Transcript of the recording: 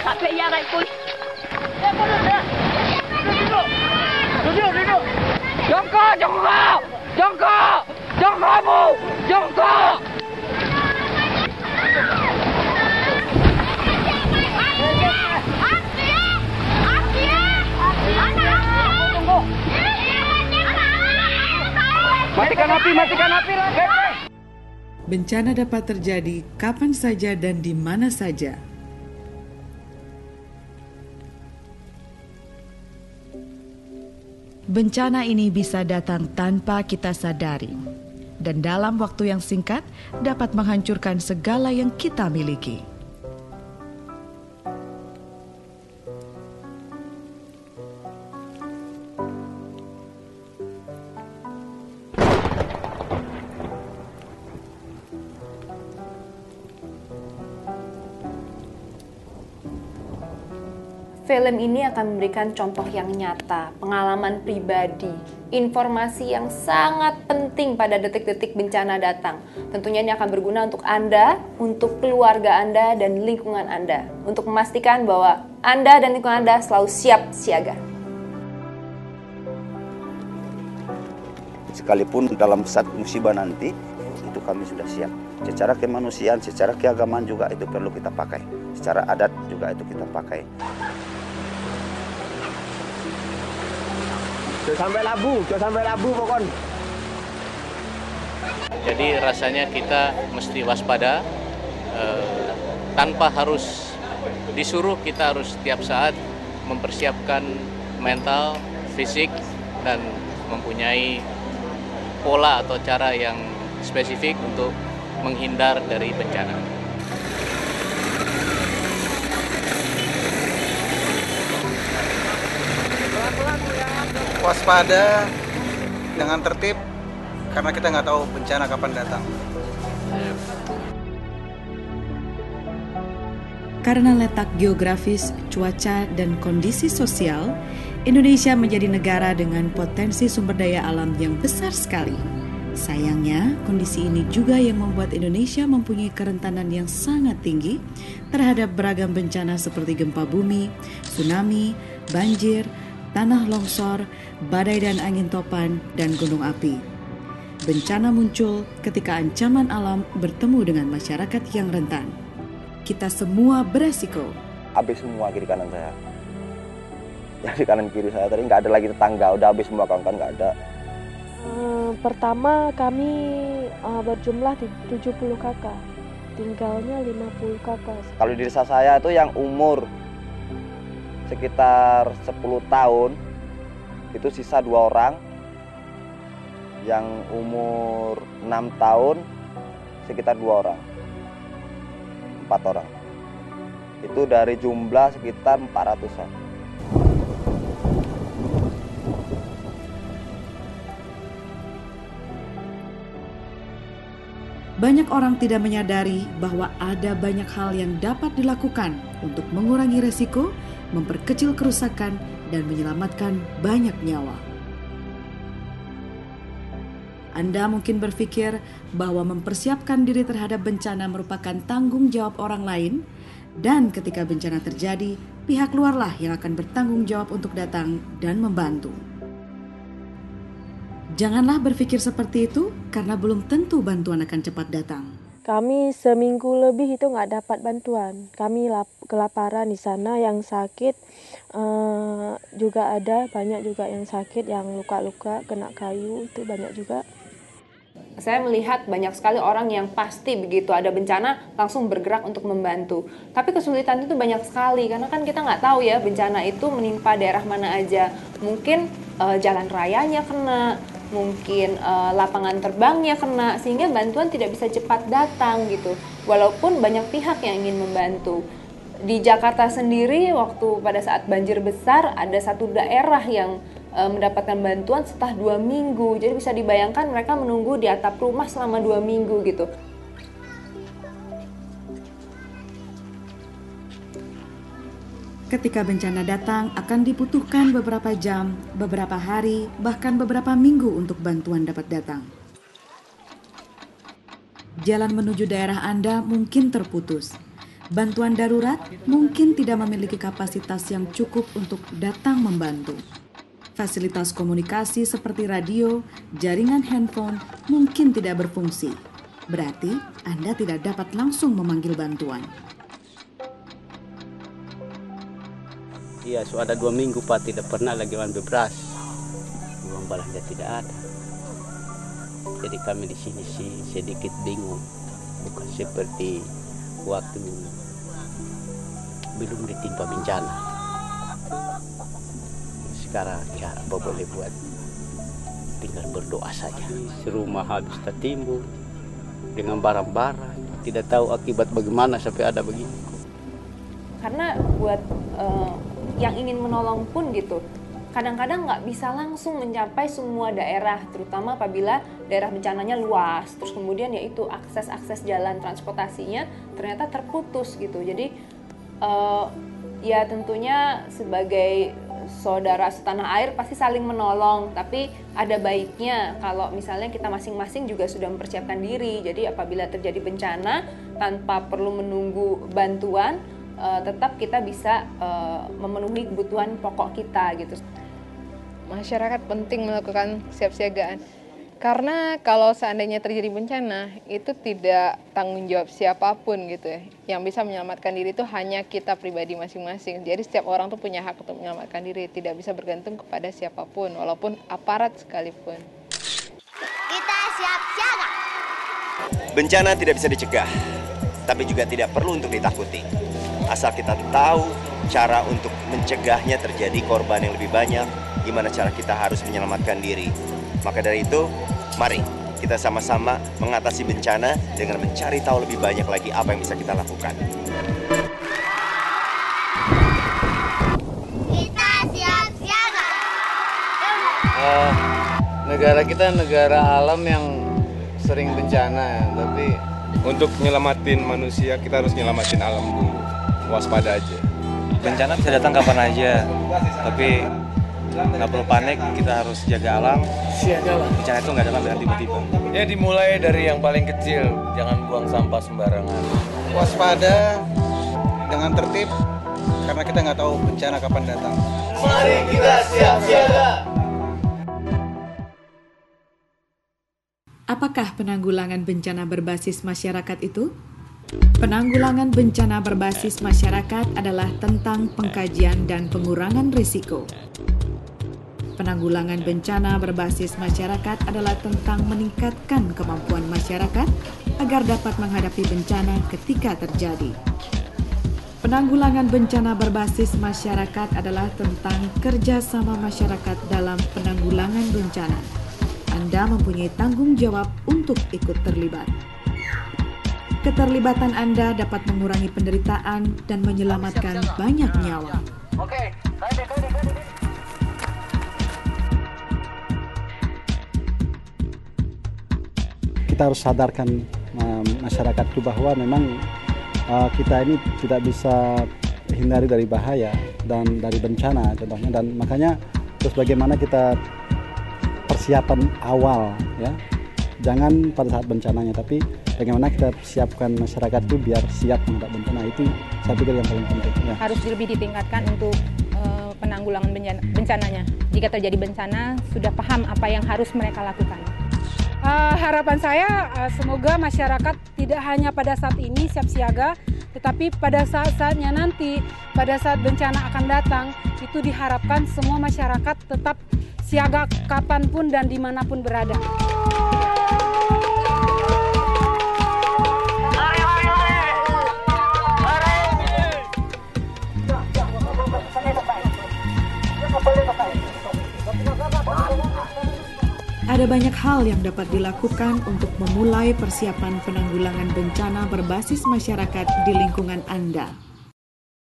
Sampai ya naik pun. Duduk. Jongkok. Jongkok bu. Jongkok. Matikan api lah. Bencana dapat terjadi kapan saja dan di mana saja. Bencana ini bisa datang tanpa kita sadari, dan dalam waktu yang singkat dapat menghancurkan segala yang kita miliki. Film ini akan memberikan contoh yang nyata, pengalaman pribadi, informasi yang sangat penting pada detik-detik bencana datang. Tentunya ini akan berguna untuk Anda, untuk keluarga Anda, dan lingkungan Anda. Untuk memastikan bahwa Anda dan lingkungan Anda selalu siap siaga. Sekalipun dalam saat musibah nanti, itu kami sudah siap. Secara kemanusiaan, secara keagamaan juga itu perlu kita pakai. Secara adat juga itu kita pakai. Jangan sampai labu pokon. Jadi rasanya kita mesti waspada, tanpa harus disuruh, kita harus setiap saat mempersiapkan mental, fisik, dan mempunyai pola atau cara yang spesifik untuk menghindar dari bencana. Waspada dengan tertib karena kita nggak tahu bencana kapan datang. Karena letak geografis, cuaca, dan kondisi sosial, Indonesia menjadi negara dengan potensi sumber daya alam yang besar sekali. Sayangnya, kondisi ini juga yang membuat Indonesia mempunyai kerentanan yang sangat tinggi terhadap beragam bencana seperti gempa bumi, tsunami, banjir, tanah longsor, badai dan angin topan, dan gunung api. Bencana muncul ketika ancaman alam bertemu dengan masyarakat yang rentan. Kita semua beresiko. Habis semua kiri kanan saya. Yang di kanan kiri saya tadi nggak ada lagi tetangga, udah habis semua kawan-kawan nggak ada. Pertama kami berjumlah 70 kakak, tinggalnya 50 kakak. Kalau di desa saya itu yang umur sekitar 10 tahun itu sisa 2 orang, yang umur 6 tahun sekitar 2 orang, 4 orang. Itu dari jumlah sekitar 400-an. Banyak orang tidak menyadari bahwa ada banyak hal yang dapat dilakukan untuk mengurangi resiko, memperkecil kerusakan, dan menyelamatkan banyak nyawa. Anda mungkin berpikir bahwa mempersiapkan diri terhadap bencana merupakan tanggung jawab orang lain, dan ketika bencana terjadi, pihak luarlah yang akan bertanggung jawab untuk datang dan membantu. Janganlah berpikir seperti itu, karena belum tentu bantuan akan cepat datang. Kami seminggu lebih itu nggak dapat bantuan. Kami kelaparan di sana, yang sakit juga ada, banyak juga yang sakit, yang luka-luka, kena kayu, itu banyak juga. Saya melihat banyak sekali orang yang pasti begitu ada bencana langsung bergerak untuk membantu. Tapi kesulitan itu banyak sekali, karena kan kita nggak tahu ya bencana itu menimpa daerah mana aja. Mungkin jalan rayanya kena, mungkin lapangan terbangnya kena, sehingga bantuan tidak bisa cepat datang gitu. Walaupun banyak pihak yang ingin membantu. Di Jakarta sendiri waktu pada saat banjir besar ada satu daerah yang mendapatkan bantuan setelah 2 minggu. Jadi bisa dibayangkan mereka menunggu di atap rumah selama 2 minggu gitu. Ketika bencana datang, akan dibutuhkan beberapa jam, beberapa hari, bahkan beberapa minggu untuk bantuan dapat datang. Jalan menuju daerah Anda mungkin terputus. Bantuan darurat mungkin tidak memiliki kapasitas yang cukup untuk datang membantu. Fasilitas komunikasi seperti radio, jaringan handphone mungkin tidak berfungsi. Berarti Anda tidak dapat langsung memanggil bantuan. Iya, sudah 2 minggu Pak tidak pernah lagi ambil beras. Uang belanja tidak ada. Jadi kami di sini sih sedikit bingung. Bukan seperti waktu belum ditimpa bencana. Sekarang ya apa boleh buat, tinggal berdoa saja. Serumah habis tertimbun dengan barang-barang, tidak tahu akibat bagaimana sampai ada begini. Karena buat yang ingin menolong pun gitu, kadang-kadang nggak bisa langsung mencapai semua daerah, terutama apabila daerah bencananya luas, terus kemudian yaitu akses jalan transportasinya ternyata terputus gitu. Jadi ya tentunya sebagai saudara setanah air pasti saling menolong, tapi ada baiknya kalau misalnya kita masing-masing juga sudah mempersiapkan diri. Jadi apabila terjadi bencana tanpa perlu menunggu bantuan, tetap kita bisa memenuhi kebutuhan pokok kita gitu. Masyarakat penting melakukan kesiapsiagaan, karena kalau seandainya terjadi bencana itu tidak tanggung jawab siapapun gitu ya. Yang bisa menyelamatkan diri itu hanya kita pribadi masing-masing. Jadi setiap orang tuh punya hak untuk menyelamatkan diri, tidak bisa bergantung kepada siapapun, walaupun aparat sekalipun. Kita siap siaga. Bencana tidak bisa dicegah, tapi juga tidak perlu untuk ditakuti. Asal kita tahu cara untuk mencegahnya terjadi korban yang lebih banyak, gimana cara kita harus menyelamatkan diri. Maka dari itu, mari kita sama-sama mengatasi bencana dengan mencari tahu lebih banyak lagi apa yang bisa kita lakukan. Kita siap siaga. Negara kita negara alam yang sering bencana, tapi untuk nyelamatin manusia kita harus nyelamatin alam dulu. Waspada aja. Bencana bisa datang kapan aja, tapi nggak perlu panik, kita harus jaga alam. Siagalah. Bencana itu nggak datang dengan tiba-tiba. Ya dimulai dari yang paling kecil, jangan buang sampah sembarangan. Waspada dengan tertib, karena kita nggak tahu bencana kapan datang. Mari kita siap siaga. Apakah penanggulangan bencana berbasis masyarakat itu? Penanggulangan bencana berbasis masyarakat adalah tentang pengkajian dan pengurangan risiko. Penanggulangan bencana berbasis masyarakat adalah tentang meningkatkan kemampuan masyarakat agar dapat menghadapi bencana ketika terjadi. Penanggulangan bencana berbasis masyarakat adalah tentang kerjasama masyarakat dalam penanggulangan bencana. Anda mempunyai tanggung jawab untuk ikut terlibat. Keterlibatan Anda dapat mengurangi penderitaan dan menyelamatkan banyak nyawa. Kita harus sadarkan masyarakat itu bahwa memang kita ini tidak bisa hindari dari bahaya dan dari bencana contohnya, dan makanya terus bagaimana kita persiapan awal ya. Jangan pada saat bencananya, tapi bagaimana kita siapkan masyarakat itu biar siap menghadapi bencana. Itu saya pikir yang paling penting. Ya. Harus lebih ditingkatkan untuk penanggulangan bencananya. Jika terjadi bencana, sudah paham apa yang harus mereka lakukan. Harapan saya semoga masyarakat tidak hanya pada saat ini siap siaga, tetapi pada saat-saatnya nanti, pada saat bencana akan datang, itu diharapkan semua masyarakat tetap siaga kapanpun dan dimanapun berada. Ada banyak hal yang dapat dilakukan untuk memulai persiapan penanggulangan bencana berbasis masyarakat di lingkungan Anda.